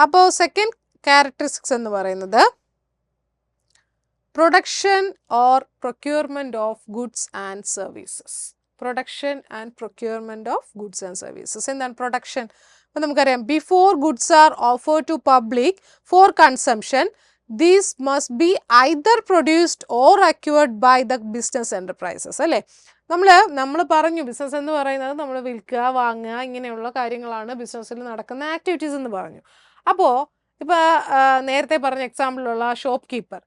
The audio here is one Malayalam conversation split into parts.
അപ്പോൾ സെക്കൻഡ് ക്യാരക്ടറിസ്റ്റിക്സ് എന്ന് പറയുന്നത് production or procurement of goods and services. Production and procurement of goods and services. എന്താണ് പ്രൊഡക്ഷൻ? അപ്പോൾ നമുക്കറിയാം, before goods are offered to public for consumption these must be either produced or acquired by the business enterprises. അല്ലേ, നമ്മൾ പറഞ്ഞു ബിസിനസ് എന്ന് പറയുന്നത് നമ്മൾ വിൽക്കുക, വാങ്ങുക, ഇങ്ങനെയുള്ള കാര്യങ്ങളാണ് ബിസിനസ്സിൽ നടക്കുന്ന ആക്ടിവിറ്റീസ് എന്ന് പറഞ്ഞു. അപ്പോൾ ഇപ്പോൾ നേരത്തെ പറഞ്ഞ എക്സാമ്പിളിലുള്ള ഷോപ്പ് കീപ്പർ,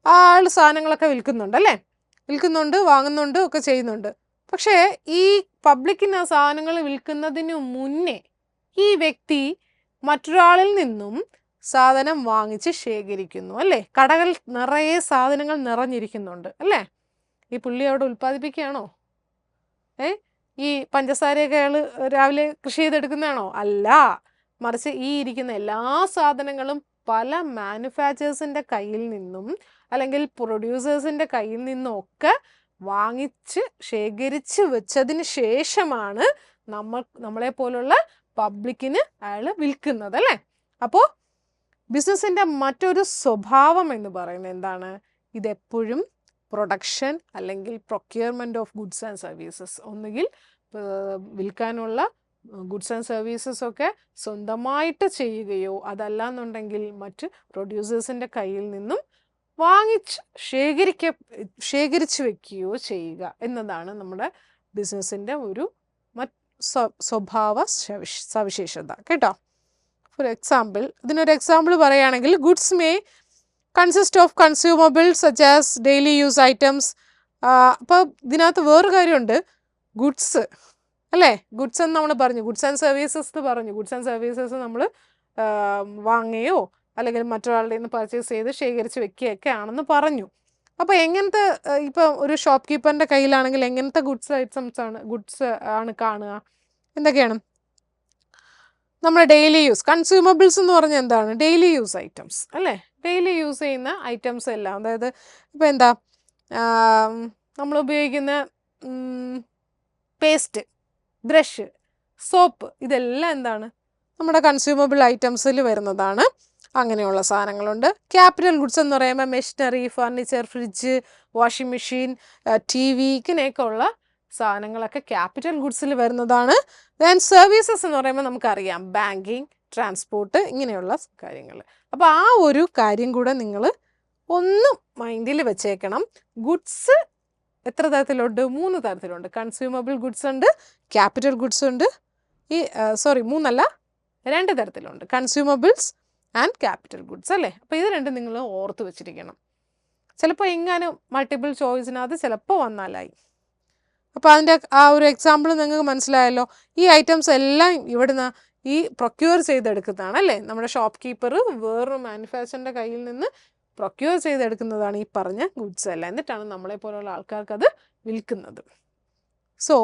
ആൾ സാധനങ്ങളൊക്കെ വിൽക്കുന്നുണ്ട് അല്ലേ, വിൽക്കുന്നുണ്ട്, വാങ്ങുന്നുണ്ട്, ഒക്കെ ചെയ്യുന്നുണ്ട്. പക്ഷേ ഈ പബ്ലിക്കിന് ആ സാധനങ്ങൾ വിൽക്കുന്നതിന് മുന്നേ ഈ വ്യക്തി മറ്റൊരാളിൽ നിന്നും സാധനം വാങ്ങിച്ച് ശേഖരിക്കുന്നു അല്ലേ. കടകൾ നിറയെ സാധനങ്ങൾ നിറഞ്ഞിരിക്കുന്നുണ്ട് അല്ലേ. ഈ പുള്ളി അവിടെ ഉൽപ്പാദിപ്പിക്കുകയാണോ? ഈ പഞ്ചസാരയൊക്കെ അയാൾ രാവിലെ കൃഷി ചെയ്തെടുക്കുന്നതാണോ? അല്ല, മറിച്ച് ഈ ഇരിക്കുന്ന എല്ലാ സാധനങ്ങളും പല മാനുഫാക്ചേഴ്സിൻ്റെ കയ്യിൽ നിന്നും അല്ലെങ്കിൽ പ്രൊഡ്യൂസേഴ്സിൻ്റെ കയ്യിൽ നിന്നും ഒക്കെ വാങ്ങിച്ച് ശേഖരിച്ച് വെച്ചതിന് ശേഷമാണ് നമ്മളെ പോലുള്ള പബ്ലിക്കിന് അയാൾ വിൽക്കുന്നത് അല്ലേ. അപ്പോൾ ബിസിനസ്സിൻ്റെ മറ്റൊരു സ്വഭാവം എന്ന് പറയുന്നത് എന്താണ്? ഇതെപ്പോഴും പ്രൊഡക്ഷൻ അല്ലെങ്കിൽ procurement of goods and services, ഒന്നുകിൽ വിൽക്കാനുള്ള ഗുഡ്സ് ആൻഡ് സർവീസസ് ഒക്കെ സ്വന്തമായിട്ട് ചെയ്യുകയോ അതല്ലാന്നുണ്ടെങ്കിൽ മറ്റ് പ്രൊഡ്യൂസേഴ്സിൻ്റെ കയ്യിൽ നിന്നും വാങ്ങിച്ച് ശേഖരിച്ച് വെക്കുകയോ ചെയ്യുക എന്നതാണ് നമ്മുടെ ബിസിനസ്സിൻ്റെ ഒരു സ്വഭാവ സവിശേഷത കേട്ടോ. ഫോർ എക്സാമ്പിൾ, ഇതിനൊരു എക്സാമ്പിൾ പറയുകയാണെങ്കിൽ, goods may consist of consumables such as daily use items. അപ്പോൾ ഇതിനകത്ത് വേറൊരു കാര്യമുണ്ട്, ഗുഡ്സ് അല്ലേ. ഗുഡ്സ് എന്ന് നമ്മൾ പറഞ്ഞു, ഗുഡ്സ് ആൻഡ് സർവീസസ് എന്ന് പറഞ്ഞു. ഗുഡ്സ് ആൻഡ് സർവീസസ് നമ്മൾ വാങ്ങുകയോ അല്ലെങ്കിൽ മറ്റൊരാളുടെ നിന്ന് പർച്ചേസ് ചെയ്ത് ശേഖരിച്ച് വെക്കുകയൊക്കെ ആണെന്ന് പറഞ്ഞു. അപ്പോൾ എങ്ങനത്തെ, ഇപ്പോൾ ഒരു ഷോപ്പ് കീപ്പറിൻ്റെ കയ്യിലാണെങ്കിൽ എങ്ങനത്തെ ഗുഡ്സ് ആണ് കാണുക? എന്തൊക്കെയാണ്? നമ്മുടെ ഡെയിലി യൂസ് കൺസ്യൂമബിൾസ് എന്ന് പറഞ്ഞാൽ എന്താണ്? ഡെയിലി യൂസ് ഐറ്റംസ് അല്ലേ. ഡെയിലി യൂസ് ചെയ്യുന്ന ഐറ്റംസ് എല്ലാം, അതായത് ഇപ്പോൾ എന്താ നമ്മൾ ഉപയോഗിക്കുന്ന പേസ്റ്റ്, ബ്രഷ്, സോപ്പ്, ഇതെല്ലാം എന്താണ്? നമ്മുടെ കൺസ്യൂമബിൾ ഐറ്റംസിൽ വരുന്നതാണ്. അങ്ങനെയുള്ള സാധനങ്ങളുണ്ട്. ക്യാപിറ്റൽ ഗുഡ്സ് എന്ന് പറയുമ്പോൾ machinery, furniture, fridge, washing machine, TV, ഇങ്ങനെയൊക്കെ ഉള്ള സാധനങ്ങളൊക്കെ ക്യാപിറ്റൽ ഗുഡ്സിൽ വരുന്നതാണ്. ദെൻ സർവീസസ് എന്ന് പറയുമ്പോൾ നമുക്കറിയാം, ബാങ്കിങ്, ട്രാൻസ്പോർട്ട്, ഇങ്ങനെയുള്ള കാര്യങ്ങൾ. അപ്പോൾ ആ ഒരു കാര്യം കൂടെ നിങ്ങൾ ഒന്ന് മൈൻഡിൽ വെച്ചേക്കണം. ഗുഡ്സ് എത്ര തരത്തിലുണ്ട്? 3 തരത്തിലുണ്ട്. കൺസ്യൂമബിൾ ഗുഡ്സ് ഉണ്ട്, ക്യാപിറ്റൽ ഗുഡ്സ് ഉണ്ട്, 2 തരത്തിലുണ്ട്, കൺസ്യൂമബിൾസ് ആൻഡ് ക്യാപിറ്റൽ ഗുഡ്സ് അല്ലേ. അപ്പോൾ ഇത് രണ്ടും നിങ്ങൾ ഓർത്ത് വെച്ചിരിക്കണം. ചിലപ്പോൾ എങ്ങാനും മൾട്ടിപ്പിൾ ചോയ്സിനകത്ത് ചിലപ്പോൾ വന്നാലായി. അപ്പോൾ അതിൻ്റെ ആ ഒരു എക്സാമ്പിൾ നിങ്ങൾക്ക് മനസ്സിലായല്ലോ. ഈ ഐറ്റംസ് എല്ലാം ഇവിടുന്ന് ഈ പ്രൊക്യൂർ ചെയ്തെടുക്കുന്നതാണ് അല്ലേ. നമ്മുടെ ഷോപ്പ് കീപ്പർ വേറൊരു മാനുഫാക്ചറിൻ്റെ കയ്യിൽ നിന്ന് പ്രൊക്യൂർ ചെയ്തെടുക്കുന്നതാണ് ഈ പറഞ്ഞ ഗുഡ്സ് എല്ലാം. എന്നിട്ടാണ് നമ്മളെ പോലുള്ള ആൾക്കാർക്ക് അത് വിൽക്കുന്നത്. സോ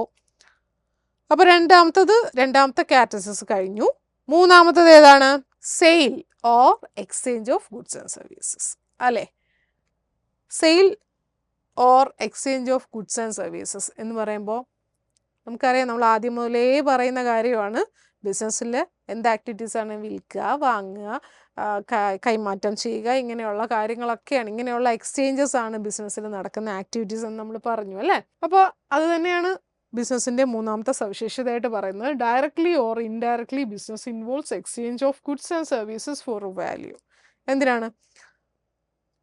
അപ്പോൾ രണ്ടാമത്തെ കാറ്റഗറീസ് കഴിഞ്ഞു. മൂന്നാമത്തത് ഏതാണ്? Sale or exchange of goods and services അല്ലേ. Sale or exchange of goods and services എന്ന് പറയുമ്പോൾ നമുക്കറിയാം, നമ്മൾ ആദ്യം മുതലേ പറയുന്ന കാര്യമാണ്, ബിസിനസ്സിൽ എന്ത് ആക്ടിവിറ്റീസാണ്? വിൽക്കുക, വാങ്ങുക, കൈമാറ്റം ചെയ്യുക, ഇങ്ങനെയുള്ള കാര്യങ്ങളൊക്കെയാണ്, ഇങ്ങനെയുള്ള എക്സ്ചേഞ്ചസ് ആണ് ബിസിനസ്സിൽ നടക്കുന്ന ആക്ടിവിറ്റീസ് എന്ന് നമ്മൾ പറഞ്ഞു അല്ലേ. അപ്പോൾ അത് തന്നെയാണ് ബിസിനസ്സിൻ്റെ മൂന്നാമത്തെ സവിശേഷതയായിട്ട് പറയുന്നത്. Directly or indirectly business involves exchange of goods and services for value. എന്തിനാണ്?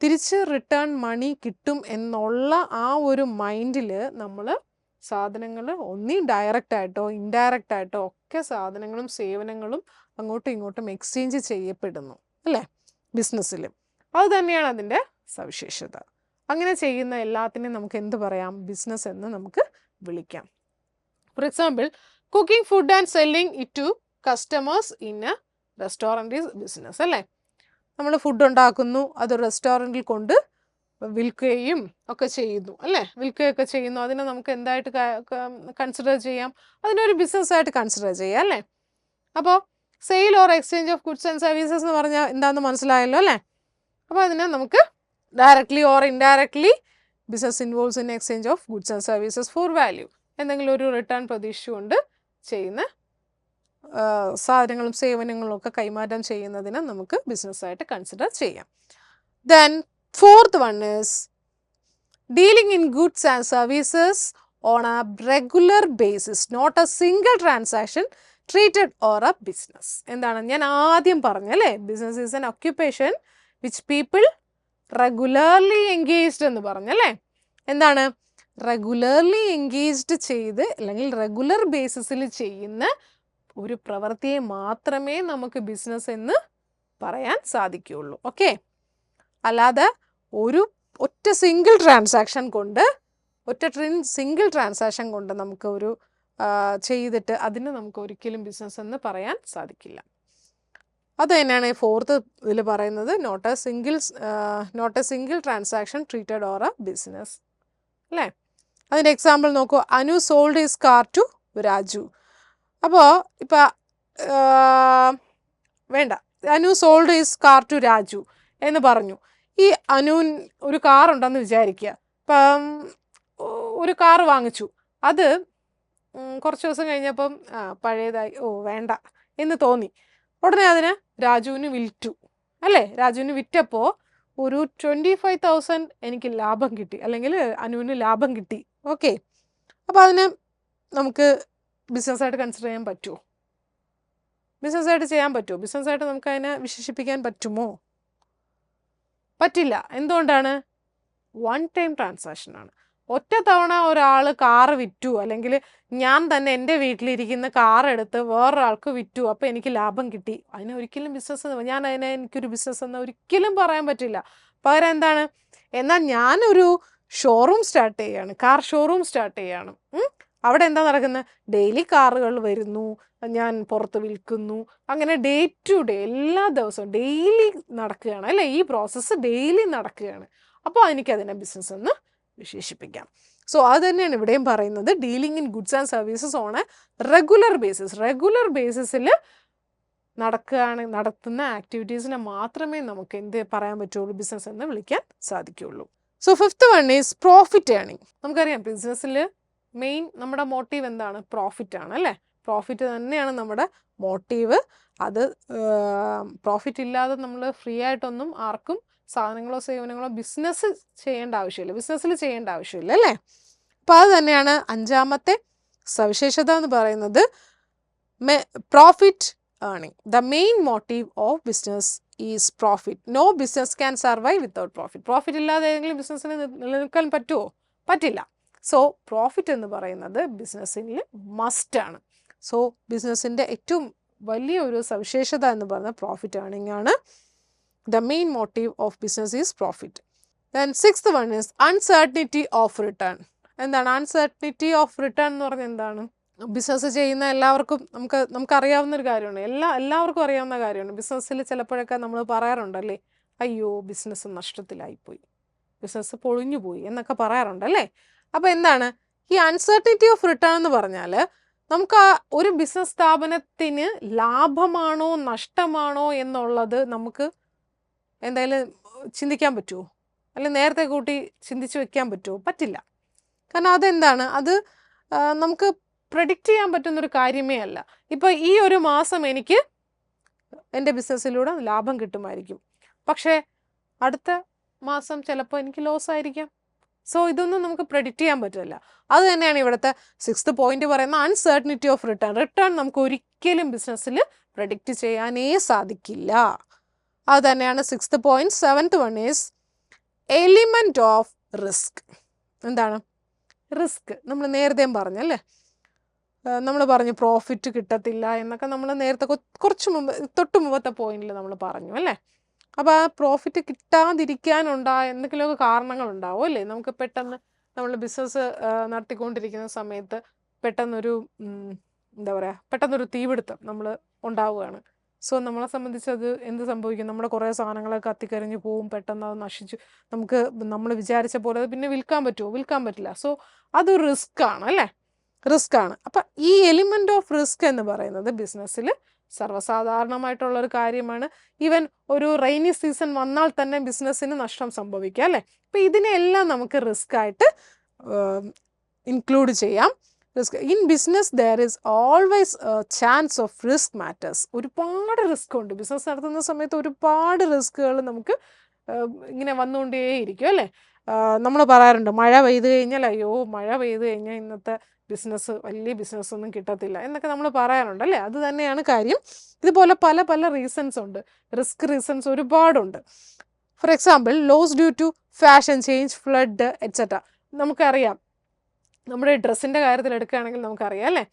തിരിച്ച് റിട്ടേൺ മണി കിട്ടും എന്നുള്ള ആ ഒരു മൈൻഡിൽ നമ്മൾ സാധനങ്ങൾ ഒന്നീ ഡയറക്റ്റായിട്ടോ ഇൻഡയറക്റ്റായിട്ടോ ഒക്കെ സാധനങ്ങളും സേവനങ്ങളും അങ്ങോട്ടും ഇങ്ങോട്ടും എക്സ്ചേഞ്ച് ചെയ്യപ്പെടുന്നു അല്ലേ ബിസിനസ്സിൽ. അത് തന്നെയാണ് അതിൻ്റെ സവിശേഷത. അങ്ങനെ ചെയ്യുന്ന എല്ലാത്തിനെയും നമുക്ക് എന്ത് പറയാം? ബിസിനസ് എന്ന് നമുക്ക് വിളിക്കാം. For example, cooking food and selling it to customers in a restaurant is business അല്ലേ. നമ്മൾ ഫുഡ് ഉണ്ടാക്കുന്നു, അത് റെസ്റ്റോറൻറ്റിൽ കൊണ്ട് വിൽക്കുകയും ഒക്കെ ചെയ്യുന്നു അല്ലേ. വിൽക്കുകയൊക്കെ ചെയ്യുന്നു, അതിനെ നമുക്ക് എന്തായിട്ട് കൺസിഡർ ചെയ്യാം? അതിനൊരു ബിസിനസ്സായിട്ട് കൺസിഡർ ചെയ്യാം അല്ലേ. അപ്പോൾ sale or exchange of goods and services എന്ന് പറഞ്ഞാൽ എന്താണെന്ന് മനസ്സിലായല്ലോ അല്ലേ. അപ്പോൾ അതിനെ നമുക്ക് directly or indirectly business involves in exchange of goods and services for value, എന്തെങ്കിലും ഒരു റിട്ടേൺ പ്രതീക്ഷിച്ചുകൊണ്ട് ചെയ്യുന്ന സാധനങ്ങളും സേവനങ്ങളും ഒക്കെ കൈമാറ്റം ചെയ്യുന്നതിന് നമുക്ക് ബിസിനസ്സായിട്ട് കൺസിഡർ ചെയ്യാം. Then fourth one is dealing in goods and services on a regular basis, not a single transaction treated or a business. എന്താണ് ഞാൻ ആദ്യം പറഞ്ഞല്ലേ, business is an occupation which people regularly engaged എന്ന് പറഞ്ഞല്ലേ. എന്താണ് റെഗുലർലി എൻഗേജ്ഡ് ചെയ്ത് അല്ലെങ്കിൽ റെഗുലർ ബേസിസിൽ ചെയ്യുന്ന ഒരു പ്രവൃത്തിയെ മാത്രമേ നമുക്ക് ബിസിനസ് എന്ന് പറയാൻ സാധിക്കുകയുള്ളൂ. ഓക്കെ, അല്ലാതെ ഒറ്റ സിംഗിൾ ട്രാൻസാക്ഷൻ കൊണ്ട് നമുക്ക് ഒരു ചെയ്തിട്ട് അതിന് നമുക്ക് ഒരിക്കലും ബിസിനസ് എന്ന് പറയാൻ സാധിക്കില്ല. അത് തന്നെയാണ് ഫോർത്ത് ഇതിൽ പറയുന്നത്, not a single transaction treated or a business അല്ലേ. അതിൻ്റെ എക്സാമ്പിൾ നോക്കൂ, Anu sold his car to Raju. അപ്പോൾ ഇപ്പം വേണ്ട, Anu sold his car to Raju എന്ന് പറഞ്ഞു. ഈ അനുവിൻ ഒരു കാറുണ്ടെന്ന് വിചാരിക്കുക. ഇപ്പം ഒരു കാർ വാങ്ങിച്ചു, അത് കുറച്ച് ദിവസം കഴിഞ്ഞപ്പം പഴയതായി, വേണ്ട എന്ന് തോന്നി. ഉടനെ അതിന് രാജുവിന് വിറ്റു അല്ലേ. രാജുവിന് വിറ്റപ്പോൾ ഒരു 25,000 എനിക്ക് ലാഭം കിട്ടി, അല്ലെങ്കിൽ അനുവിന് ലാഭം കിട്ടി. ഓക്കെ, അപ്പോൾ അതിന് നമുക്ക് ബിസിനസ്സായിട്ട് കൺസിഡർ ചെയ്യാൻ പറ്റുമോ? ബിസിനസ്സായിട്ട് നമുക്ക് അതിനെ വിശേഷിപ്പിക്കാൻ പറ്റുമോ? പറ്റില്ല. എന്തുകൊണ്ടാണ്? വൺ ടൈം ട്രാൻസാക്ഷനാണ്. ഒറ്റ തവണ ഒരാൾ കാറ് വിറ്റു, അല്ലെങ്കിൽ ഞാൻ തന്നെ എൻ്റെ വീട്ടിലിരിക്കുന്ന കാർ എടുത്ത് വേറൊരാൾക്ക് വിറ്റു, അപ്പോൾ എനിക്ക് ലാഭം കിട്ടി. അതിനെ ഒരിക്കലും എനിക്കൊരു ബിസിനസ് എന്ന് ഒരിക്കലും പറയാൻ പറ്റില്ല. പകരം എന്താണ്, എന്നാൽ ഞാനൊരു ഷോറൂം സ്റ്റാർട്ട് ചെയ്യാണ്, കാർ ഷോറൂം സ്റ്റാർട്ട് ചെയ്യാണ്. അവിടെ എന്താ നടക്കുന്നത്? ഡെയിലി കാറുകൾ വരുന്നു, ഞാൻ പുറത്ത് വിൽക്കുന്നു, അങ്ങനെ ഡേ ടു ഡേ എല്ലാ ദിവസവും ഡെയിലി നടക്കുകയാണ് അല്ലേ. ഈ പ്രോസസ്സ് ഡെയിലി നടക്കുകയാണ്. അപ്പോൾ എനിക്കതിനെ ബിസിനസ് എന്ന് വിശേഷിപ്പിക്കാം. സോ അത് തന്നെയാണ് ഇവിടെയും പറയുന്നത്, dealing in goods and services on a regular ബേസിസിൽ നടത്തുന്ന ആക്ടിവിറ്റീസിനെ മാത്രമേ നമുക്ക് എന്ത് പറയാൻ പറ്റുള്ളൂ, ബിസിനസ് എന്ന് വിളിക്കാൻ സാധിക്കുകയുള്ളൂ. So fifth one is profit earning. നമുക്കറിയാം ബിസിനസ്സിൽ മെയിൻ നമ്മുടെ മോട്ടീവ് എന്താണ്? പ്രോഫിറ്റ് ആണ് അല്ലേ. പ്രോഫിറ്റ് തന്നെയാണ് നമ്മുടെ മോട്ടീവ്. അത് പ്രോഫിറ്റ് ഇല്ലാതെ നമ്മൾ ഫ്രീ ആയിട്ടൊന്നും ആർക്കും സാധനങ്ങളോ സേവനങ്ങളോ ബിസിനസ്സിൽ ചെയ്യേണ്ട ആവശ്യമില്ല അല്ലേ. അപ്പോൾ അത് തന്നെയാണ് അഞ്ചാമത്തെ സവിശേഷത എന്ന് പറയുന്നത്, profit earning. The main motive of business is profit. No business can survive without profit. Profit ഇല്ലാതെ ഏതെങ്കിലും ബിസിനസ്സിന് നിലനിൽക്കാൻ പറ്റുമോ? പറ്റില്ല. സോ പ്രോഫിറ്റ് എന്ന് പറയുന്നത് ബിസിനസ്സിൽ മസ്റ്റാണ്. സോ ബിസിനസ്സിൻ്റെ ഏറ്റവും വലിയ ഒരു സവിശേഷത എന്ന് പറയുന്നത് പ്രോഫിറ്റ് ഏർണിംഗ് ആണ്. The main motive of business is profit. Then sixth one is uncertainty of return. എന്താണ് uncertainty of return എന്ന് പറഞ്ഞാൽ എന്താണ്? ബിസിനസ് ചെയ്യുന്ന എല്ലാവർക്കും നമുക്കറിയാവുന്നൊരു കാര്യമാണ്, എല്ലാവർക്കും അറിയാവുന്ന കാര്യമാണ്. ബിസിനസ്സിൽ ചിലപ്പോഴൊക്കെ നമ്മൾ പറയാറുണ്ടല്ലേ, അയ്യോ ബിസിനസ് നഷ്ടത്തിലായിപ്പോയി, ബിസിനസ് പൊളിഞ്ഞു പോയി എന്നൊക്കെ പറയാറുണ്ടല്ലേ. അപ്പോൾ എന്താണ് ഈ അൺസർട്ടനിറ്റി ഓഫ് റിട്ടേൺ എന്ന് പറഞ്ഞാൽ, നമുക്ക് ആ ഒരു ബിസിനസ് സ്ഥാപനത്തിന് ലാഭമാണോ നഷ്ടമാണോ എന്നുള്ളത് നമുക്ക് എന്തായാലും ചിന്തിക്കാൻ പറ്റുമോ? അല്ലെങ്കിൽ നേരത്തെ കൂട്ടി ചിന്തിച്ച് വെക്കാൻ പറ്റുമോ? പറ്റില്ല. കാരണം അതെന്താണ്, അത് നമുക്ക് പ്രെഡിക്റ്റ് ചെയ്യാൻ പറ്റുന്നൊരു കാര്യമേ അല്ല. ഇപ്പോൾ ഈ ഒരു മാസം എനിക്ക് എൻ്റെ ബിസിനസ്സിലൂടെ ലാഭം കിട്ടുമായിരിക്കും, പക്ഷേ അടുത്ത മാസം ചിലപ്പോൾ എനിക്ക് ലോസ് ആയിരിക്കാം. സോ ഇതൊന്നും നമുക്ക് പ്രെഡിക്റ്റ് ചെയ്യാൻ പറ്റില്ല. അത് തന്നെയാണ് ഇവിടുത്തെ സിക്സ്ത് പോയിന്റ് പറയുന്ന അൺസർട്ടനിറ്റി ഓഫ് റിട്ടേൺ നമുക്ക് ഒരിക്കലും ബിസിനസ്സിൽ പ്രെഡിക്റ്റ് ചെയ്യാനേ സാധിക്കില്ല. അത് തന്നെയാണ് sixth point. Seventh one is element of risk. എന്താണ് റിസ്ക്? നമ്മൾ നേരത്തെയും പറഞ്ഞല്ലേ, നമ്മൾ പറഞ്ഞു പ്രോഫിറ്റ് കിട്ടത്തില്ല എന്നൊക്കെ നമ്മൾ നേരത്തെ കുറച്ച് തൊട്ട് മുമ്പത്തെ പോയിന്റിൽ നമ്മൾ പറഞ്ഞു അല്ലേ. അപ്പോൾ ആ പ്രോഫിറ്റ് കിട്ടാതിരിക്കാനുണ്ടായ എന്തെങ്കിലുമൊക്കെ കാരണങ്ങളുണ്ടാവും അല്ലേ. നമുക്ക് പെട്ടെന്ന് നമ്മൾ ബിസിനസ് നടത്തിക്കൊണ്ടിരിക്കുന്ന സമയത്ത് പെട്ടെന്നൊരു പെട്ടെന്നൊരു തീപിടുത്തം നമ്മൾ ഉണ്ടാവുകയാണ്. സോ നമ്മളെ സംബന്ധിച്ച് അത് എന്ത് സംഭവിക്കും? നമ്മുടെ കുറേ സാധനങ്ങളൊക്കെ കത്തിക്കരിഞ്ഞ് പോവും, പെട്ടെന്ന് അത് നശിച്ചു. നമ്മൾ വിചാരിച്ച പോലെ അത് പിന്നെ വിൽക്കാൻ പറ്റുമോ? വിൽക്കാൻ പറ്റില്ല. സോ അതൊരു റിസ്ക്കാണ് അല്ലേ, റിസ്ക്കാണ്. അപ്പം ഈ എലിമെൻ്റ് ഓഫ് റിസ്ക് എന്ന് പറയുന്നത് ബിസിനസ്സിൽ സർവ്വസാധാരണമായിട്ടുള്ളൊരു കാര്യമാണ്. ഈവൻ ഒരു റെയിനി സീസൺ വന്നാൽ തന്നെ ബിസിനസ്സിന് നഷ്ടം സംഭവിക്കുക അല്ലേ. അപ്പം ഇതിനെല്ലാം നമുക്ക് റിസ്ക് ആയിട്ട് ഇൻക്ലൂഡ് ചെയ്യാം. Risk. In business there is always chance of risk matters. ഒരുപാട് റിസ്ക് ഉണ്ട് ബിസിനസ് നടത്തുന്ന സമയത്ത്. ഒരുപാട് റിസ്കുകൾ നമുക്ക് ഇങ്ങനെ വന്നുകൊണ്ടേയിരിക്കും അല്ലേ. നമ്മൾ പറയാറുണ്ട് മഴ പെയ്ത് കഴിഞ്ഞാൽ അയ്യോ മഴ പെയ്ത് കഴിഞ്ഞാൽ ഇന്നത്തെ ബിസിനസ് വലിയ ബിസിനസ്സൊന്നും കിട്ടത്തില്ല എന്നൊക്കെ നമ്മൾ പറയാറുണ്ട് അല്ലേ. അത് തന്നെയാണ് കാര്യം. ഇതുപോലെ പല പല റീസൺസ് ഉണ്ട്, റിസ്ക് റീസൺസ് ഒരുപാടുണ്ട്. For example loss due to fashion change, flood etcetera. നമുക്കറിയാം, നമ്മുടെ ഡ്രസ്സിൻ്റെ കാര്യത്തിൽ എടുക്കുകയാണെങ്കിൽ നമുക്കറിയാം അല്ലേ.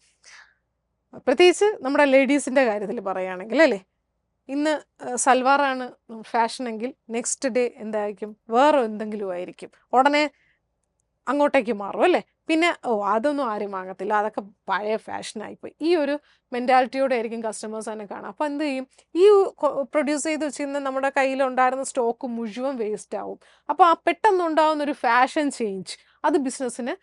പ്രത്യേകിച്ച് നമ്മുടെ ലേഡീസിൻ്റെ കാര്യത്തിൽ പറയുകയാണെങ്കിൽ അല്ലേ, ഇന്ന് സൽവാറാണ് ഫാഷനെങ്കിൽ നെക്സ്റ്റ് ഡേ എന്തായിരിക്കും, വേറെ എന്തെങ്കിലും ആയിരിക്കും, ഉടനെ അങ്ങോട്ടേക്ക് മാറും അല്ലേ. പിന്നെ അതൊന്നും ആരും വാങ്ങത്തില്ല, അതൊക്കെ പഴയ ഫാഷനായിപ്പോയി. ഈ ഒരു മെൻറ്റാലിറ്റിയോടെ ആയിരിക്കും കസ്റ്റമേഴ്സ് തന്നെ കാണാം. അപ്പോൾ എന്ത് ചെയ്യും, ഈ പ്രൊഡ്യൂസ് ചെയ്ത് വെച്ചിരുന്ന നമ്മുടെ കയ്യിലുണ്ടായിരുന്ന സ്റ്റോക്ക് മുഴുവൻ വേസ്റ്റ് ആവും. അപ്പോൾ ആ പെട്ടെന്നുണ്ടാകുന്നൊരു ഫാഷൻ ചേഞ്ച് അത് ബിസിനസ്സിന്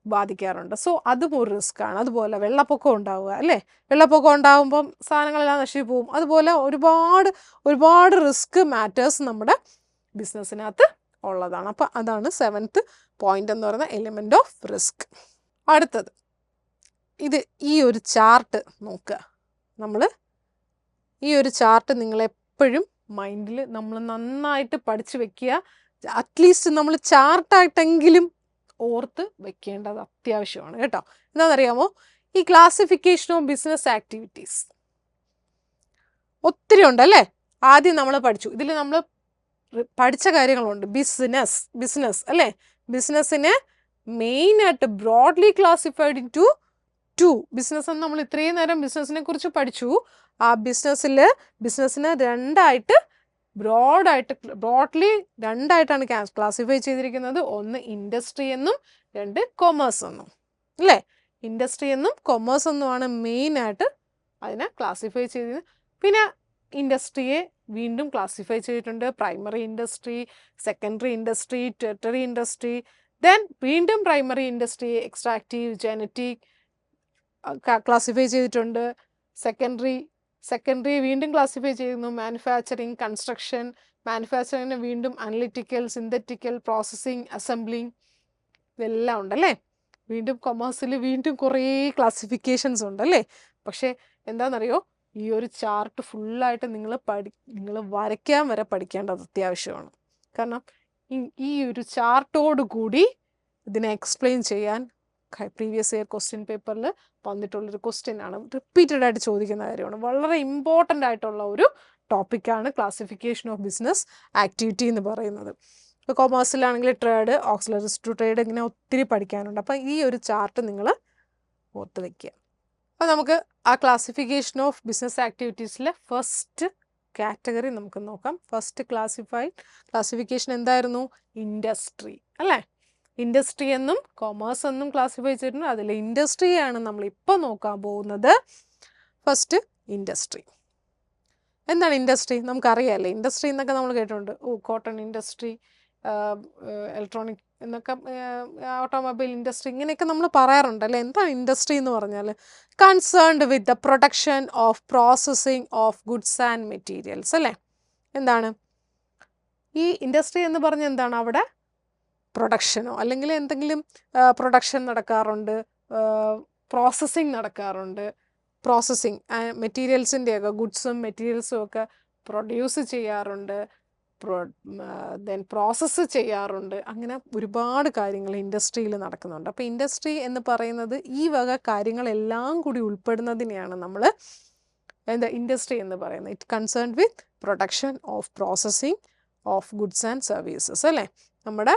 ബാധിക്കാറുണ്ട്. സോ അതും ഒരു റിസ്ക്കാണ്. അതുപോലെ വെള്ളപ്പൊക്കം ഉണ്ടാവുക അല്ലേ, വെള്ളപ്പൊക്കം ഉണ്ടാകുമ്പം സാധനങ്ങളെല്ലാം നശിച്ചു പോവും. അതുപോലെ ഒരുപാട് ഒരുപാട് റിസ്ക് മാറ്റേഴ്സ് നമ്മുടെ ബിസിനസ്സിനകത്ത് ഉള്ളതാണ്. അപ്പോൾ അതാണ് 7th പോയിന്റ് എന്ന് പറയുന്ന എലിമെൻ്റ് ഓഫ് റിസ്ക്. അടുത്തത് ഇത് ഈ ഒരു ചാർട്ട് നോക്കുക. നമ്മൾ ഈ ഒരു ചാർട്ട് നിങ്ങളെപ്പോഴും മൈൻഡിൽ നമ്മൾ നന്നായിട്ട് പഠിച്ചു വെക്കുക. അറ്റ്ലീസ്റ്റ് നമ്മൾ ചാർട്ടായിട്ടെങ്കിലും ഓർത്ത് വെക്കേണ്ടത് അത്യാവശ്യമാണ് കേട്ടോ. എന്താണെന്നറിയാമോ, ഈ ക്ലാസിഫിക്കേഷൻ ഓഫ് ബിസിനസ് ആക്ടിവിറ്റീസ് ഒത്തിരി ഉണ്ടല്ലേ. ആദ്യം നമ്മൾ പഠിച്ചു, ഇതിൽ നമ്മൾ പഠിച്ച കാര്യങ്ങളുണ്ട്. ബിസിനസ് അല്ലേ, ബിസിനസ്സിനെ മെയിനായിട്ട് broadly classified into business എന്ന് നമ്മൾ ഇത്രയും നേരം ബിസിനസ്സിനെ കുറിച്ച് പഠിച്ചു. ആ ബിസിനസ്സിനെ രണ്ടായിട്ട് ബ്രോഡ്ലി രണ്ടായിട്ടാണ് ക്ലാസിഫൈ ചെയ്തിരിക്കുന്നത്. ഒന്ന് ഇൻഡസ്ട്രി എന്നും രണ്ട് കൊമേഴ്സ് എന്നും അല്ലേ. ഇൻഡസ്ട്രി എന്നും കൊമേഴ്സ് എന്നുമാണ് മെയിനായിട്ട് അതിനെ ക്ലാസിഫൈ ചെയ്തത്. പിന്നെ ഇൻഡസ്ട്രിയെ വീണ്ടും ക്ലാസിഫൈ ചെയ്തിട്ടുണ്ട്. Primary industry, secondary industry, territory industry, then വീണ്ടും primary industry extractive, genetic classify ചെയ്തിട്ടുണ്ട്. സെക്കൻഡറി വീണ്ടും ക്ലാസിഫൈ ചെയ്യുന്നു. മാനുഫാക്ചറിങ്, കൺസ്ട്രക്ഷൻ, മാനുഫാക്ചറിങ്ങിന് വീണ്ടും അനലിറ്റിക്കൽ, സിന്തറ്റിക്കൽ, പ്രോസസ്സിങ്, അസംബ്ലിങ് ഇതെല്ലാം ഉണ്ടല്ലേ. വീണ്ടും കൊമേഴ്സിൽ വീണ്ടും കുറേ ക്ലാസിഫിക്കേഷൻസ് ഉണ്ടല്ലേ. പക്ഷേ എന്താണെന്നറിയോ, ഈ ഒരു ചാർട്ട് ഫുള്ളായിട്ട് നിങ്ങൾ വരയ്ക്കാൻ വരെ പഠിക്കേണ്ടത് അത്യാവശ്യമാണ്. കാരണം ഈ ഒരു ചാർട്ടോട് കൂടി ഇതിനെ എക്സ്പ്ലെയിൻ ചെയ്യാൻ പ്രീവിയസ് ഇയർ ക്വസ്റ്റ്യൻ പേപ്പറിൽ വന്നിട്ടുള്ളൊരു ക്വസ്റ്റ്യൻ ആണ്. റിപ്പീറ്റഡ് ആയിട്ട് ചോദിക്കുന്ന കാര്യമാണ്. വളരെ ഇമ്പോർട്ടൻ്റ് ആയിട്ടുള്ള ഒരു ടോപ്പിക്കാണ് ക്ലാസിഫിക്കേഷൻ ഓഫ് ബിസിനസ് ആക്ടിവിറ്റി എന്ന് പറയുന്നത്. ഇപ്പോൾ കൊമേഴ്സിലാണെങ്കിൽ ട്രേഡ്, ഓക്സിലറീസ് ടു ട്രേഡ്, ഇങ്ങനെ ഒത്തിരി പഠിക്കാനുണ്ട്. അപ്പോൾ ഈ ഒരു ചാർട്ട് നിങ്ങൾ ഓർത്ത് വയ്ക്കുക. അപ്പോൾ നമുക്ക് ആ ക്ലാസിഫിക്കേഷൻ ഓഫ് ബിസിനസ് ആക്ടിവിറ്റീസിലെ ഫസ്റ്റ് കാറ്റഗറി നമുക്ക് നോക്കാം. ഫസ്റ്റ് ക്ലാസിഫിക്കേഷൻ എന്തായിരുന്നു? ഇൻഡസ്ട്രി അല്ലേ. ഇൻഡസ്ട്രി എന്നും കൊമേഴ്സ് എന്നും ക്ലാസിഫൈ ചെയ്തിട്ടുണ്ട്. അതിൽ ഇൻഡസ്ട്രിയാണ് നമ്മൾ ഇപ്പോൾ നോക്കാൻ പോകുന്നത്. First industry. എന്താണ് ഇൻഡസ്ട്രി? നമുക്കറിയാമല്ലേ. ഇൻഡസ്ട്രി എന്നൊക്കെ നമ്മൾ കേട്ടിട്ടുണ്ട്. കോട്ടൺ ഇൻഡസ്ട്രി, ഇലക്ട്രോണിക് എന്നൊക്കെ, ഓട്ടോമൊബൈൽ ഇൻഡസ്ട്രി, ഇങ്ങനെയൊക്കെ നമ്മൾ പറയാറുണ്ടല്ലേ. എന്താണ് ഇൻഡസ്ട്രി എന്ന് പറഞ്ഞാൽ? Concerned with the production of processing of goods and materials അല്ലേ. എന്താണ് ഈ ഇൻഡസ്ട്രി എന്ന് പറഞ്ഞാൽ? എന്താണ് അവിടെ പ്രൊഡക്ഷനോ അല്ലെങ്കിൽ എന്തെങ്കിലും പ്രൊഡക്ഷൻ നടക്കാറുണ്ട്, പ്രോസസ്സിങ് നടക്കാറുണ്ട്. പ്രോസസ്സിങ് മെറ്റീരിയൽസിൻ്റെയൊക്കെ, ഗുഡ്സും മെറ്റീരിയൽസും ഒക്കെ പ്രൊഡ്യൂസ് ചെയ്യാറുണ്ട്, ദെൻ പ്രോസസ്സ് ചെയ്യാറുണ്ട്. അങ്ങനെ ഒരുപാട് കാര്യങ്ങൾ ഇൻഡസ്ട്രിയിൽ നടക്കുന്നുണ്ട്. അപ്പോൾ ഇൻഡസ്ട്രി എന്ന് പറയുന്നത് ഈ വക കാര്യങ്ങളെല്ലാം കൂടി ഉൾപ്പെടുന്നതിനെയാണ് നമ്മൾ ഇൻഡസ്ട്രി എന്ന് പറയുന്നത്. It concern with production of processing of goods and services അല്ലേ. നമ്മുടെ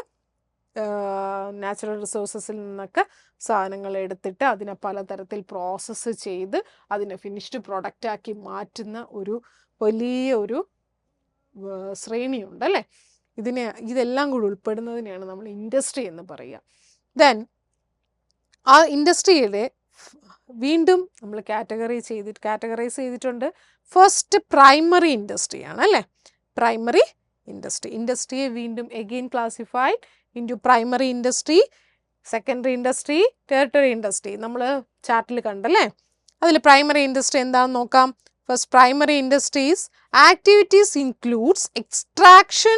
നാച്ചുറൽ റിസോഴ്സസിൽ നിന്നൊക്കെ സാധനങ്ങൾ എടുത്തിട്ട് അതിനെ പലതരത്തിൽ പ്രോസസ്സ് ചെയ്ത് അതിനെ ഫിനിഷ്ഡ് പ്രൊഡക്റ്റാക്കി മാറ്റുന്ന ഒരു വലിയ ഒരു ശ്രേണിയുണ്ട് അല്ലേ. ഇതെല്ലാം കൂടി ഉൾപ്പെടുന്നതിനെയാണ് നമ്മൾ ഇൻഡസ്ട്രി എന്ന് പറയുക. ദെൻ ആ ഇൻഡസ്ട്രിയിലെ വീണ്ടും നമ്മൾ കാറ്റഗറൈസ് ചെയ്തിട്ടുണ്ട്. ഫസ്റ്റ് പ്രൈമറി ഇൻഡസ്ട്രിയാണ് അല്ലേ. പ്രൈമറി ഇൻഡസ്ട്രിയെ വീണ്ടും again classified into primary industry, secondary industry, territory industry. നമ്മൾ ചാർട്ടിൽ കണ്ടല്ലേ. അതിൽ പ്രൈമറി ഇൻഡസ്ട്രി എന്താണെന്ന് നോക്കാം. First primary industries activities includes extraction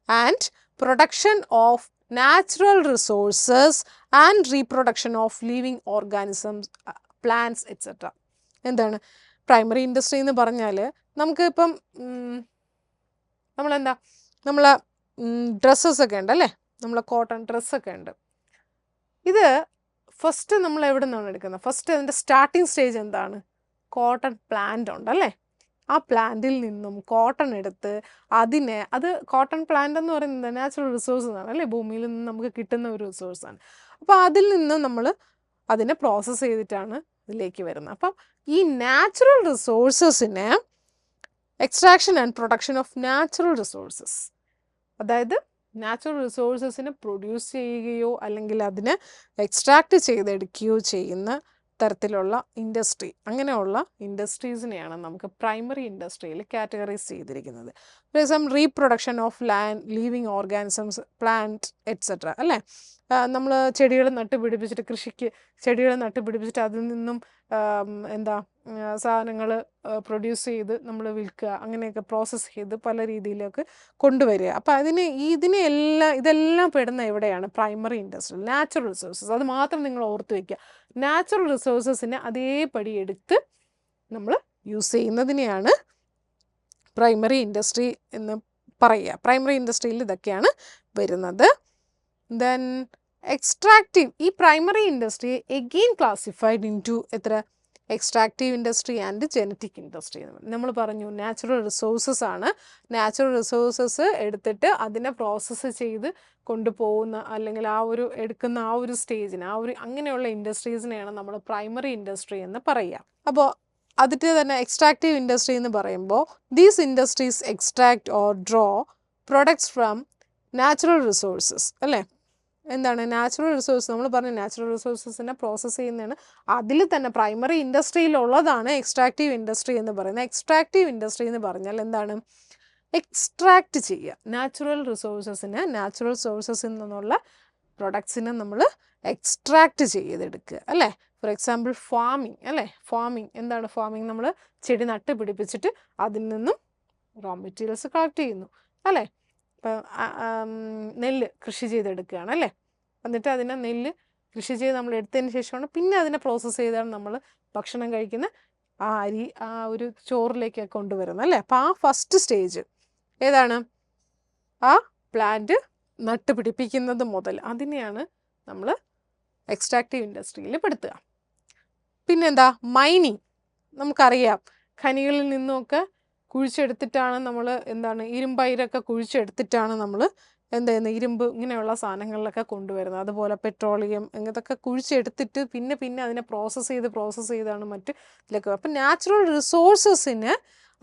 and production of natural resources and reproduction of living organisms, plants, etc. എന്താണ് പ്രൈമറി ഇൻഡസ്ട്രി എന്ന് പറഞ്ഞാൽ നമുക്ക് ഇപ്പം നമ്മളെന്താ നമ്മളെ ഡ്രസ്സസ് ഒക്കെ ഉണ്ട് അല്ലേ, നമ്മളെ കോട്ടൺ ഡ്രസ്സൊക്കെ ഉണ്ട്. ഇത് ഫസ്റ്റ് നമ്മൾ എവിടെ നിന്നാണ് എടുക്കുന്നത്? ഫസ്റ്റ് അതിൻ്റെ സ്റ്റാർട്ടിങ് സ്റ്റേജ് എന്താണ്? കോട്ടൺ പ്ലാന്റ് ഉണ്ടല്ലേ, ആ പ്ലാന്റിൽ നിന്നും കോട്ടൺ എടുത്ത് അത് കോട്ടൺ പ്ലാന്റ് എന്ന് പറയുന്നത് നാച്ചുറൽ റിസോഴ്സ് ആണ് അല്ലേ, ഭൂമിയിൽ നിന്ന് നമുക്ക് കിട്ടുന്ന ഒരു റിസോഴ്സാണ്. അപ്പോൾ അതിൽ നിന്ന് നമ്മൾ അതിനെ പ്രോസസ്സ് ചെയ്തിട്ടാണ് ഇതിലേക്ക് വരുന്നത്. അപ്പം ഈ നാച്ചുറൽ റിസോഴ്സസിന് extraction and production of natural resources, അതായത് നാച്ചുറൽ റിസോഴ്സസിനെ പ്രൊഡ്യൂസ് ചെയ്യുകയോ അല്ലെങ്കിൽ അതിനെ എക്സ്ട്രാക്റ്റ് ചെയ്തെടുക്കുകയോ ചെയ്യുന്ന തരത്തിലുള്ള ഇൻഡസ്ട്രി, അങ്ങനെയുള്ള ഇൻഡസ്ട്രീസിനെയാണ് നമുക്ക് പ്രൈമറി ഇൻഡസ്ട്രിയിൽ കാറ്റഗറൈസ് ചെയ്തിരിക്കുന്നത്. For example reproduction of land, living organisms, plant, et cetera അല്ലേ. നമ്മൾ ചെടികൾ നട്ടുപിടിപ്പിച്ചിട്ട് കൃഷിക്ക് ചെടികൾ നട്ടുപിടിപ്പിച്ചിട്ട് അതിൽ നിന്നും സാധനങ്ങൾ പ്രൊഡ്യൂസ് ചെയ്ത് നമ്മൾ വിൽക്കുക, അങ്ങനെയൊക്കെ പ്രോസസ്സ് ചെയ്ത് പല രീതിയിലൊക്കെ കൊണ്ടുവരിക. അപ്പോൾ ഇതെല്ലാം പെടുന്ന എവിടെയാണ്? Primary industry, natural resources. അത് മാത്രം നിങ്ങൾ ഓർത്ത് വയ്ക്കുക. നാച്ചുറൽ റിസോഴ്സസിനെ അതേപടി എടുത്ത് നമ്മൾ യൂസ് ചെയ്യുന്നതിനെയാണ് പ്രൈമറി ഇൻഡസ്ട്രി എന്ന് പറയുക. പ്രൈമറി ഇൻഡസ്ട്രിയിൽ ഇതൊക്കെയാണ് വരുന്നത്. ദെൻ എക്സ്ട്രാക്റ്റീവ്, ഈ primary industry again classified into extractive industry and genetic industry. നമ്മൾ പറഞ്ഞു നാച്ചുറൽ റിസോഴ്സസ് ആണ്. നാച്ചുറൽ റിസോഴ്സസ് എടുത്തിട്ട് അതിനെ പ്രോസസ്സ് ചെയ്ത് കൊണ്ടുപോകുന്ന അല്ലെങ്കിൽ എടുക്കുന്ന ആ ഒരു സ്റ്റേജിന് അങ്ങനെയുള്ള ഇൻഡസ്ട്രീസിനെയാണ് നമ്മൾ പ്രൈമറി ഇൻഡസ്ട്രി എന്ന് പറയുക. അപ്പോൾ അതിൻ്റെ തന്നെ എക്സ്ട്രാക്റ്റീവ് ഇൻഡസ്ട്രി എന്ന് പറയുമ്പോൾ these industries extract or draw products from natural resources അല്ലേ. എന്താണ് നാച്ചുറൽ റിസോഴ്സ്? നമ്മൾ പറഞ്ഞ നാച്ചുറൽ റിസോഴ്സസിനെ പ്രോസസ്സ് ചെയ്യുന്നതാണ്. അതിൽ തന്നെ പ്രൈമറി ഇൻഡസ്ട്രിയിലുള്ളതാണ് എക്സ്ട്രാക്റ്റീവ് ഇൻഡസ്ട്രി എന്ന് പറയുന്നത്. എക്സ്ട്രാക്റ്റീവ് ഇൻഡസ്ട്രി എന്ന് പറഞ്ഞാൽ എന്താണ്? എക്സ്ട്രാക്റ്റ് ചെയ്യുക. നാച്ചുറൽ സോഴ്സസിൽ നിന്നുള്ള പ്രൊഡക്ട്സിനെ നമ്മൾ എക്സ്ട്രാക്റ്റ് ചെയ്തെടുക്കുക അല്ലേ. ഫോർ എക്സാമ്പിൾ ഫാമിംഗ് അല്ലേ. എന്താണ് ഫാമിംഗ്? നമ്മൾ ചെടി നട്ട് പിടിപ്പിച്ചിട്ട് അതിൽ നിന്നും റോ മെറ്റീരിയൽസ് കളക്ട് ചെയ്യുന്നു അല്ലേ. ഇപ്പം നെല്ല് കൃഷി ചെയ്തെടുക്കുകയാണ് അല്ലേ. എന്നിട്ട് അതിനെ നെല്ല് കൃഷി ചെയ്ത് നമ്മൾ എടുത്തതിന് ശേഷമാണ് പിന്നെ അതിനെ പ്രോസസ്സ് ചെയ്താണ് നമ്മൾ ഭക്ഷണം കഴിക്കുന്ന ആ അരി ആ ഒരു ചോറിലേക്കൊക്കെ കൊണ്ടുവരുന്നത് അല്ലേ. അപ്പം ആ ഫസ്റ്റ് സ്റ്റേജ് ഏതാണ്? ആ പ്ലാന്റ് നട്ട് പിടിപ്പിക്കുന്നത് മുതൽ അതിനെയാണ് നമ്മൾ എക്സ്ട്രാക്റ്റീവ് ഇൻഡസ്ട്രിയിൽ പെടുത്തുക. പിന്നെന്താ? മൈനിങ്. നമുക്കറിയാം ഖനികളിൽ നിന്നുമൊക്കെ കുഴിച്ചെടുത്തിട്ടാണ് നമ്മൾ ഇരുമ്പയിരൊക്കെ കുഴിച്ചെടുത്തിട്ടാണ് നമ്മൾ ഇരുമ്പ് ഇങ്ങനെയുള്ള സാധനങ്ങളിലൊക്കെ കൊണ്ടുവരുന്നത്. അതുപോലെ പെട്രോളിയം ഇങ്ങനത്തൊക്കെ കുഴിച്ചെടുത്തിട്ട് പിന്നെ അതിനെ പ്രോസസ്സ് ചെയ്താണ് മറ്റ് ഇതിലൊക്കെ. അപ്പം നാച്ചുറൽ റിസോഴ്സസിന്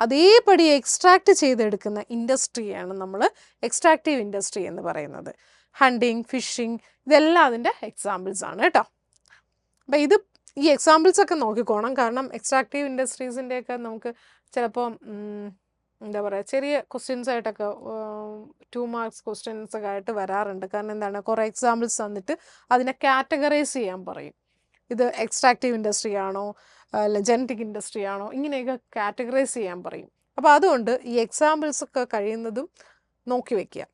അതേപടി എക്സ്ട്രാക്റ്റ് ചെയ്തെടുക്കുന്ന ഇൻഡസ്ട്രിയാണ് നമ്മൾ എക്സ്ട്രാക്റ്റീവ് ഇൻഡസ്ട്രി എന്ന് പറയുന്നത്. ഹണ്ടിങ്, ഫിഷിങ് ഇതെല്ലാം അതിൻ്റെ എക്സാമ്പിൾസ് ആണ് കേട്ടോ. അപ്പം ഈ എക്സാമ്പിൾസൊക്കെ നോക്കിക്കോണം. കാരണം എക്സ്ട്രാക്റ്റീവ് ഇൻഡസ്ട്രീസിൻ്റെയൊക്കെ നമുക്ക് ചിലപ്പോൾ ചെറിയ ക്വസ്റ്റ്യൻസ് ആയിട്ടൊക്കെ 2 മാർക്സ് ക്വസ്റ്റ്യൻസ് ഒക്കെ ആയിട്ട് വരാറുണ്ട്. കാരണം എന്താണ്? കുറേ എക്സാമ്പിൾസ് തന്നിട്ട് അതിനെ കാറ്റഗറൈസ് ചെയ്യാൻ പറയും. ഇത് എക്സ്ട്രാക്റ്റീവ് ഇൻഡസ്ട്രി ആണോ അല്ല ജനറ്റിക് ഇൻഡസ്ട്രി ആണോ, ഇങ്ങനെയൊക്കെ കാറ്റഗറൈസ് ചെയ്യാൻ പറയും. അപ്പോൾ അതുകൊണ്ട് ഈ എക്സാമ്പിൾസ് ഒക്കെ കഴിയുന്നതും നോക്കി വയ്ക്കുക.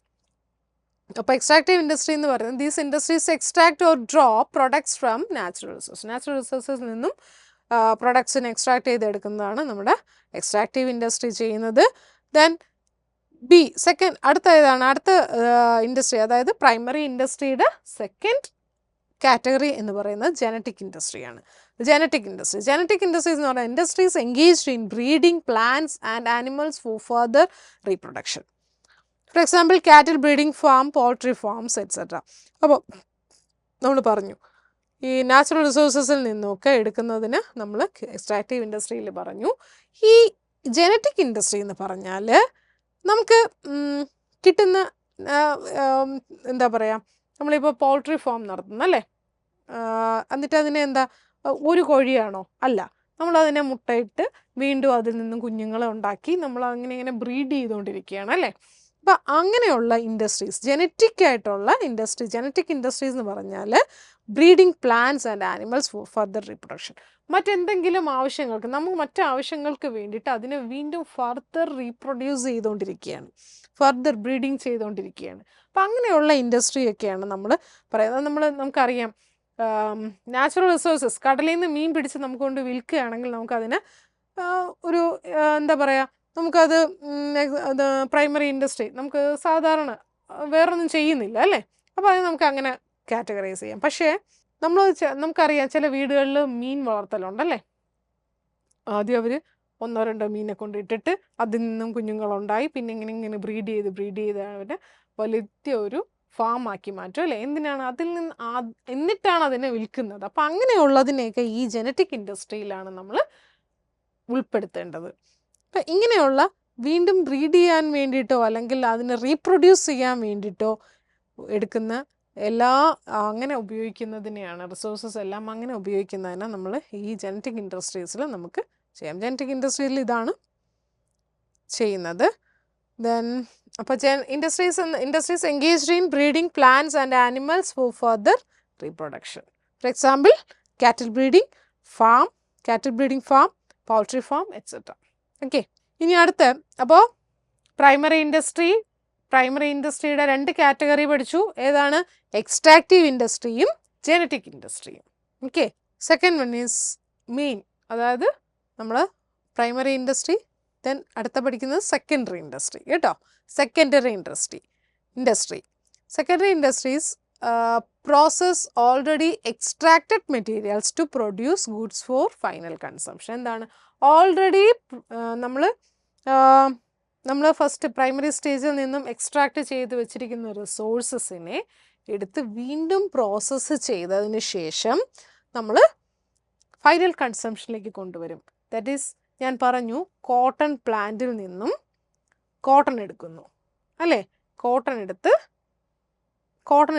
അപ്പോൾ എക്സ്ട്രാക്റ്റീവ് ഇൻഡസ്ട്രി എന്ന് പറയുന്നത് these industries extract or draw products from natural റിസോഴ്സസിൽ നിന്നും പ്രൊഡക്ട്സിനെ എക്സ്ട്രാക്ട് ചെയ്തെടുക്കുന്നതാണ് നമ്മുടെ എക്സ്ട്രാക്റ്റീവ് ഇൻഡസ്ട്രി ചെയ്യുന്നത്. ദെൻ സെക്കൻഡ് അടുത്ത ഇൻഡസ്ട്രി, അതായത് പ്രൈമറി ഇൻഡസ്ട്രിയുടെ സെക്കൻഡ് കാറ്റഗറി എന്ന് പറയുന്നത് ജനറ്റിക് ഇൻഡസ്ട്രിയാണ്. ജനറ്റിക് ഇൻഡസ്ട്രീസ് എന്ന് പറയുന്നത് industries engaged in breeding plants and animals for further reproduction. For example cattle breeding farm, poultry farms etcetera. അപ്പോൾ നമ്മൾ പറഞ്ഞു ഈ നാച്ചുറൽ റിസോഴ്സസിൽ നിന്നൊക്കെ എടുക്കുന്നതിന് നമ്മൾ എക്സ്ട്രാക്റ്റീവ് ഇൻഡസ്ട്രിയിൽ പറഞ്ഞു. ഈ ജനറ്റിക് ഇൻഡസ്ട്രി എന്ന് പറഞ്ഞാൽ നമുക്ക് കിട്ടുന്ന എന്താ പറയുക, നമ്മളിപ്പോൾ പോൾട്രി ഫാം നടത്തുന്നല്ലേ, എന്നിട്ട് അതിനെ ഒരു കോഴിയാണോ? അല്ല, നമ്മളതിനെ മുട്ടയിട്ട് വീണ്ടും അതിൽ നിന്നും കുഞ്ഞുങ്ങളെ ഉണ്ടാക്കി നമ്മൾ ഇങ്ങനെ ബ്രീഡ് ചെയ്തുകൊണ്ടിരിക്കുകയാണ് അല്ലേ. അപ്പം അങ്ങനെയുള്ള ഇൻഡസ്ട്രീസ്, ജനറ്റിക് ആയിട്ടുള്ള ഇൻഡസ്ട്രി, ജനറ്റിക് ഇൻഡസ്ട്രീസ് എന്ന് പറഞ്ഞാൽ breeding plants and animals for further reproduction. മറ്റെന്തെങ്കിലും ആവശ്യങ്ങൾക്ക്, നമുക്ക് മറ്റു ആവശ്യങ്ങൾക്ക് വേണ്ടിയിട്ട് അതിനെ വീണ്ടും ഫർദർ റീപ്രൊഡ്യൂസ് ചെയ്തുകൊണ്ടിരിക്കുകയാണ്, ഫർദർ ബ്രീഡിങ് ചെയ്തുകൊണ്ടിരിക്കുകയാണ്. അപ്പം അങ്ങനെയുള്ള ഇൻഡസ്ട്രിയൊക്കെയാണ് നമ്മൾ പറയുന്നത്. നമുക്കറിയാം നാച്ചുറൽ റിസോഴ്സസ്, കടലിൽ നിന്ന് മീൻ പിടിച്ച് നമുക്ക് കൊണ്ട് വിൽക്കുകയാണെങ്കിൽ നമുക്കതിന് ഒരു എന്താ പറയുക, നമുക്കത് അത് പ്രൈമറി ഇൻഡസ്ട്രി, നമുക്ക് സാധാരണ വേറൊന്നും ചെയ്യുന്നില്ല അല്ലേ. അപ്പോൾ അത് നമുക്ക് അങ്ങനെ കാറ്റഗറൈസ് ചെയ്യാം. പക്ഷേ നമുക്കറിയാം ചില വീടുകളിൽ മീൻ വളർത്തലുണ്ടല്ലേ. ആദ്യം അവർ 1-2 മീനെ കൊണ്ടിട്ടിട്ട് അതിൽ നിന്നും കുഞ്ഞുങ്ങളുണ്ടായി, പിന്നെ ഇങ്ങനെ ബ്രീഡ് ചെയ്ത് അവരെ വലിയ ഒരു ഫാം ആക്കി മാറ്റും അല്ലേ. എന്തിനാണ്? അതിൽ നിന്ന് എന്നിട്ടാണ് അതിനെ വിൽക്കുന്നത്. അപ്പം അങ്ങനെയുള്ളതിനെയൊക്കെ ഈ ജനറ്റിക് ഇൻഡസ്ട്രിയിലാണ് നമ്മൾ ഉൾപ്പെടുത്തേണ്ടത്. അപ്പം ഇങ്ങനെയുള്ള വീണ്ടും ബ്രീഡ് ചെയ്യാൻ വേണ്ടിയിട്ടോ അല്ലെങ്കിൽ അതിനെ റീപ്രൊഡ്യൂസ് ചെയ്യാൻ വേണ്ടിയിട്ടോ എടുക്കുന്ന അങ്ങനെ ഉപയോഗിക്കുന്നതിനെയാണ്, റിസോഴ്സസ് എല്ലാം അങ്ങനെ ഉപയോഗിക്കുന്നതിനെ നമ്മൾ ഈ ജനറ്റിക് ഇൻഡസ്ട്രീസിൽ നമുക്ക് ചെയ്യാം. ജനറ്റിക് ഇൻഡസ്ട്രിയിൽ ഇതാണ് ചെയ്യുന്നത്. ദെൻ അപ്പോൾ industries engaged in breeding plants and animals for further reproduction. For example cattle breeding farm, poultry farm etcetera. Okay, ഇനി അടുത്ത് അപ്പോൾ പ്രൈമറി ഇൻഡസ്ട്രിയുടെ 2 കാറ്റഗറി പഠിച്ചു. ഏതാണ്? എക്സ്ട്രാക്റ്റീവ് ഇൻഡസ്ട്രിയും ജനറ്റിക് ഇൻഡസ്ട്രിയും. Okay, second one is main, അതായത് നമ്മൾ പ്രൈമറി ഇൻഡസ്ട്രി, ദെൻ അടുത്ത പഠിക്കുന്നത് സെക്കൻഡറി ഇൻഡസ്ട്രി കേട്ടോ. Secondary industries process already extracted materials to produce goods for final consumption. എന്താണ്? ഓൾറെഡി നമ്മൾ ഫസ്റ്റ് പ്രൈമറി സ്റ്റേജിൽ നിന്നും എക്സ്ട്രാക്റ്റ് ചെയ്ത് വെച്ചിരിക്കുന്ന റിസോഴ്സസിനെ എടുത്ത് വീണ്ടും പ്രോസസ്സ് ചെയ്തതിന് ശേഷം നമ്മൾ ഫൈനൽ കൺസംഷനിലേക്ക് കൊണ്ടുവരും. ദാറ്റ് ഈസ്, ഞാൻ പറഞ്ഞു കോട്ടൺ പ്ലാന്റിൽ നിന്നും കോട്ടൺ എടുക്കുന്നു അല്ലേ. കോട്ടൺ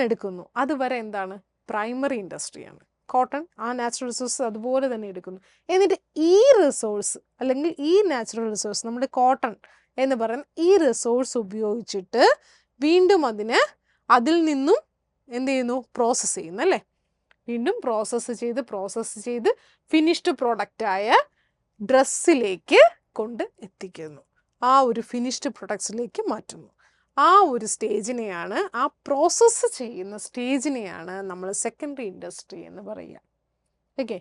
എടുക്കുന്നു, അതുവരെ എന്താണ്? പ്രൈമറി ഇൻഡസ്ട്രിയാണ്. കോട്ടൺ, ആ നാച്ചുറൽ റിസോഴ്സ് അതുപോലെ തന്നെ എടുക്കുന്നു. എന്നിട്ട് ഈ റിസോഴ്സ് അല്ലെങ്കിൽ ഈ നാച്ചുറൽ റിസോഴ്സ്, നമ്മുടെ കോട്ടൺ എന്ന് പറയുന്ന ഈ റിസോഴ്സ് ഉപയോഗിച്ചിട്ട് വീണ്ടും അതിൽ നിന്നും എന്ത് ചെയ്യുന്നു? പ്രോസസ്സ് ചെയ്യുന്നു അല്ലേ. വീണ്ടും പ്രോസസ്സ് ചെയ്ത് ഫിനിഷ്ഡ് പ്രൊഡക്റ്റായ ഡ്രസ്സിലേക്ക് കൊണ്ട് എത്തിക്കുന്നു. ആ ഒരു ഫിനിഷ്ഡ് പ്രൊഡക്ട്സിലേക്ക് മാറ്റുന്നു. ആ ഒരു സ്റ്റേജിനെയാണ്, ആ പ്രോസസ്സ് ചെയ്യുന്ന സ്റ്റേജിനെയാണ് നമ്മൾ സെക്കൻഡറി ഇൻഡസ്ട്രി എന്ന് പറയുക. ഓക്കെ,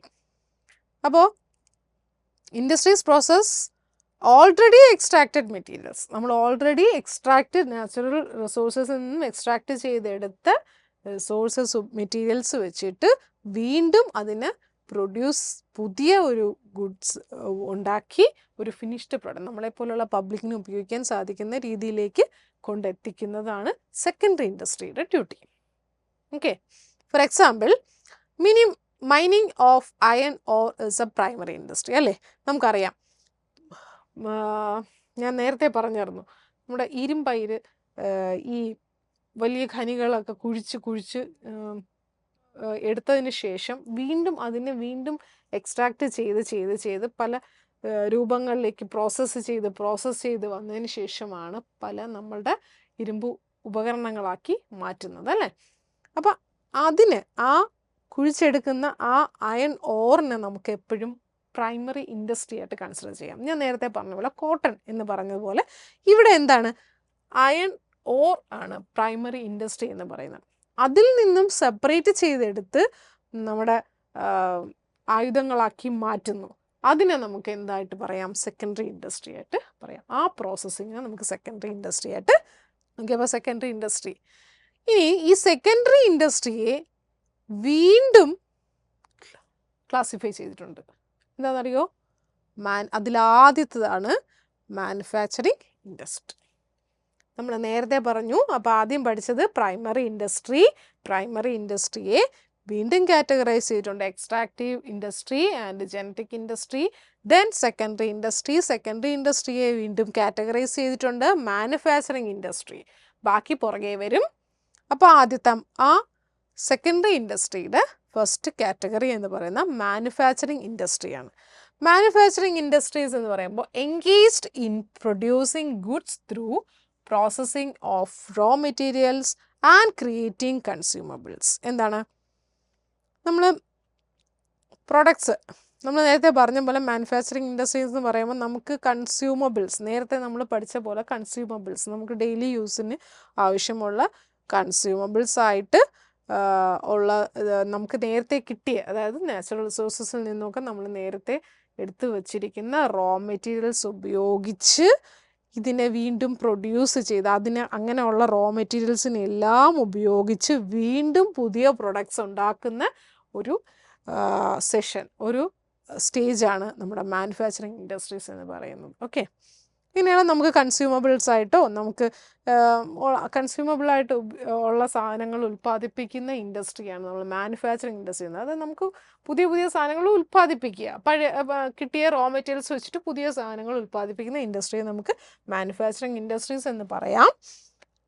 അപ്പോൾ industries process already extracted materials, നമ്മൾ ഓൾറെഡി നാച്ചുറൽ റിസോഴ്സസിൽ നിന്നും എക്സ്ട്രാക്റ്റ് ചെയ്തെടുത്ത മെറ്റീരിയൽസ് വെച്ചിട്ട് വീണ്ടും അതിന് പുതിയ ഒരു ഗുഡ്സ് ഉണ്ടാക്കി ഒരു ഫിനിഷ്ഡ് പ്രോഡക്റ്റ് നമ്മളെപ്പോലുള്ള പബ്ലിക്കിന് ഉപയോഗിക്കാൻ സാധിക്കുന്ന രീതിയിലേക്ക് കൊണ്ടെത്തിക്കുന്നതാണ് സെക്കൻഡറി ഇൻഡസ്ട്രിയുടെ duty. Okay, for example mining of iron ore is a primary industry അല്ലേ. നമുക്കറിയാം, ഞാൻ നേരത്തെ പറഞ്ഞിരുന്നു, നമ്മുടെ ഇരുമ്പയിര് ഈ വലിയ ഖനികളൊക്കെ കുഴിച്ച് എടുത്തതിന് ശേഷം അതിനെ വീണ്ടും എക്സ്ട്രാക്റ്റ് ചെയ്ത് പല രൂപങ്ങളിലേക്ക് പ്രോസസ്സ് ചെയ്ത് വന്നതിന് ശേഷമാണ് പല നമ്മളുടെ ഇരുമ്പ് ഉപകരണങ്ങളാക്കി മാറ്റുന്നത് അല്ലേ. അപ്പം ആ കുഴിച്ചെടുക്കുന്ന ആ അയൺ ഓറിനെ നമുക്ക് എപ്പോഴും പ്രൈമറി ഇൻഡസ്ട്രി ആയിട്ട് കൺസിഡർ ചെയ്യാം. ഞാൻ നേരത്തെ പറഞ്ഞ പോലെ കോട്ടൺ എന്ന് പറഞ്ഞതുപോലെ ഇവിടെ എന്താണ്? അയൺ ഓർ ആണ് പ്രൈമറി ഇൻഡസ്ട്രി എന്ന് പറയുന്നത്. അതിൽ നിന്നും സെപ്പറേറ്റ് ചെയ്തെടുത്ത് നമ്മുടെ ആയുധങ്ങളാക്കി മാറ്റുന്നു. അതിനെ നമുക്ക് എന്തായിട്ട് പറയാം? സെക്കൻഡറി ഇൻഡസ്ട്രി ആയിട്ട് പറയാം. ആ പ്രോസസ്സിങ്ങിനെ നമുക്ക് സെക്കൻഡറി ഇൻഡസ്ട്രി ആയിട്ട്. ഓക്കെ, അപ്പോൾ സെക്കൻഡറി ഇൻഡസ്ട്രി. ഇനി ഈ സെക്കൻഡറി ഇൻഡസ്ട്രിയെ വീണ്ടും ക്ലാസിഫൈ ചെയ്തിട്ടുണ്ട്. എന്താണെന്നറിയോ? അതിലാദ്യത്തേതാണ് മാനുഫാക്ചറിങ് ഇൻഡസ്ട്രി. നമ്മൾ നേരത്തെ പറഞ്ഞു. അപ്പോൾ ആദ്യം പഠിച്ചത് പ്രൈമറി ഇൻഡസ്ട്രിയെ വീണ്ടും കാറ്റഗറൈസ് ചെയ്തിട്ടുണ്ട്. Extractive industry and genetic industry. Then secondary ഇൻഡസ്ട്രിയെ വീണ്ടും കാറ്റഗറൈസ് ചെയ്തിട്ടുണ്ട്. മാനുഫാക്ചറിങ് ഇൻഡസ്ട്രി ബാക്കി പുറകെ വരും. അപ്പോൾ ആദ്യത്തെ ആ സെക്കൻഡറി ഇൻഡസ്ട്രിയുടെ ഫസ്റ്റ് കാറ്റഗറി എന്ന് പറയുന്ന മാനുഫാക്ചറിങ് ഇൻഡസ്ട്രിയാണ്. മാനുഫാക്ചറിങ് ഇൻഡസ്ട്രീസ് എന്ന് പറയുമ്പോൾ engaged in producing goods through processing of raw materials and creating consumables. എന്താണ് നമ്മൾ പ്രൊഡക്ട്സ്, നമ്മൾ നേരത്തെ പറഞ്ഞ പോലെ മാനുഫാക്ചറിങ് ഇൻഡസ്ട്രീസ് എന്ന് പറയുമ്പോൾ നമുക്ക് കൺസ്യൂമബിൾസ്, നേരത്തെ നമ്മൾ പഠിച്ച പോലെ കൺസ്യൂമബിൾസ്, നമുക്ക് ഡെയിലി യൂസിന് ആവശ്യമുള്ള കൺസ്യൂമബിൾസ് ആയിട്ട് ഉള്ള നമുക്ക് നേരത്തെ കിട്ടിയ, അതായത് നാച്ചുറൽ റിസോഴ്സസിൽ നിന്നൊക്കെ നമ്മൾ നേരത്തെ എടുത്തു വച്ചിരിക്കുന്ന റോ മെറ്റീരിയൽസ് ഉപയോഗിച്ച് ഇതിനെ വീണ്ടും പ്രൊഡ്യൂസ് ചെയ്ത് അങ്ങനെയുള്ള റോ മെറ്റീരിയൽസിനെല്ലാം ഉപയോഗിച്ച് വീണ്ടും പുതിയ പ്രൊഡക്ട്സ് ഉണ്ടാക്കുന്ന ഒരു ഒരു സ്റ്റേജാണ് നമ്മുടെ മാനുഫാക്ചറിങ് ഇൻഡസ്ട്രീസ് എന്ന് പറയുന്നത്. ഓക്കെ, ഇങ്ങനെയാണ് നമുക്ക് കൺസ്യൂമബിൾസ് ആയിട്ടോ നമുക്ക് കൺസ്യൂമബിളായിട്ട് ഉള്ള സാധനങ്ങൾ ഉൽപ്പാദിപ്പിക്കുന്ന ഇൻഡസ്ട്രിയാണ് നമ്മൾ മാനുഫാക്ചറിങ് ഇൻഡസ്ട്രി എന്ന്. അത് നമുക്ക് പുതിയ പുതിയ സാധനങ്ങൾ ഉൽപ്പാദിപ്പിക്കുക, കിട്ടിയ റോ മെറ്റീരിയൽസ് വെച്ചിട്ട് പുതിയ സാധനങ്ങൾ ഉൽപ്പാദിപ്പിക്കുന്ന ഇൻഡസ്ട്രിയെ നമുക്ക് മാനുഫാക്ചറിങ് ഇൻഡസ്ട്രീസ് എന്ന് പറയാം.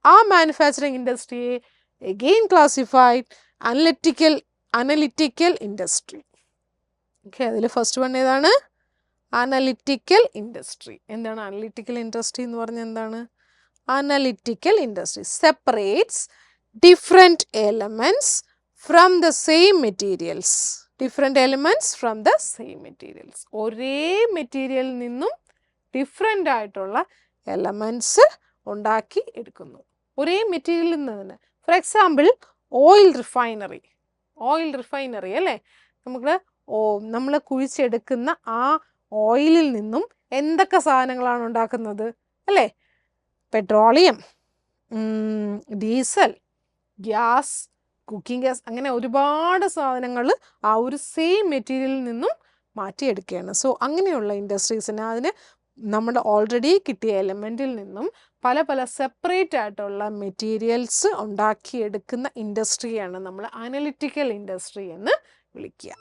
ആ മാനുഫാക്ചറിങ് ഇൻഡസ്ട്രിയെ again classified analytical industry. Okay, അതിൽ ഫസ്റ്റ് വൺ ഏതാണ്? Analytical industry. എന്താണ് അനലിറ്റിക്കൽ ഇൻഡസ്ട്രി എന്ന് പറഞ്ഞാൽ? എന്താണ് analytical industry? Separates different elements from the same materials. Different elements from the same materials. ഒരേ മെറ്റീരിയലിൽ നിന്നും ഡിഫറെൻ്റ് ആയിട്ടുള്ള എലമെൻറ്റ്സ് ഉണ്ടാക്കി എടുക്കുന്നു, ഒരേ മെറ്റീരിയലിൽ നിന്ന് തന്നെ. ഫോർ എക്സാമ്പിൾ ഓയിൽ റിഫൈനറി അല്ലേ, നമ്മൾ കുഴിച്ചെടുക്കുന്ന ആ ഓയിലിൽ നിന്നും എന്തൊക്കെ സാധനങ്ങളാണ് ഉണ്ടാക്കുന്നത് അല്ലേ? Petroleum, diesel, gas, cooking gas, അങ്ങനെ ഒരുപാട് സാധനങ്ങൾ ആ ഒരു സെയിം മെറ്റീരിയലിൽ നിന്നും മാറ്റിയെടുക്കുകയാണ്. സോ അങ്ങനെയുള്ള ഇൻഡസ്ട്രീസിന് അതിന് നമ്മുടെ ഓൾറെഡി കിട്ടിയ എലമെൻറ്റിൽ നിന്നും പല പല സെപ്പറേറ്റ് ആയിട്ടുള്ള മെറ്റീരിയൽസ് ഉണ്ടാക്കിയെടുക്കുന്ന ഇൻഡസ്ട്രിയാണ് നമ്മൾ അനലിറ്റിക്കൽ ഇൻഡസ്ട്രി എന്ന് വിളിക്കുക.